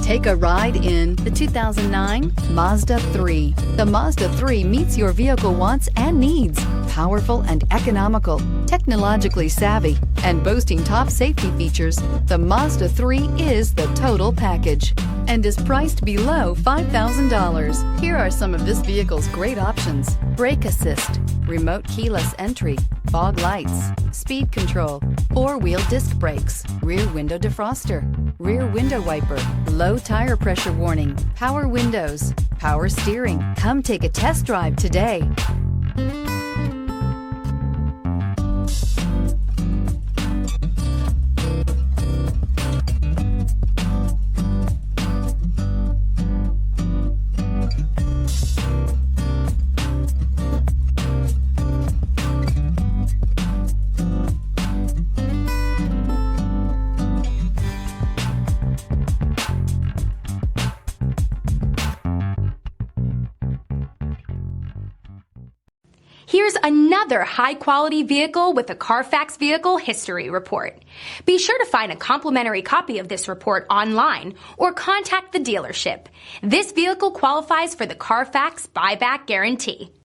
Take a ride in the 2009 Mazda 3. The Mazda 3 meets your vehicle wants and needs. Powerful and economical, technologically savvy, and boasting top safety features, the Mazda 3 is the total package and is priced below $5,000. Here are some of this vehicle's great options: brake assist, remote keyless entry, fog lights, speed control, four-wheel disc brakes, rear window defroster, rear window wiper, low tire pressure warning, power windows, power steering. Come take a test drive today. Here's another high-quality vehicle with a Carfax Vehicle History Report. Be sure to find a complimentary copy of this report online or contact the dealership. This vehicle qualifies for the Carfax Buyback Guarantee.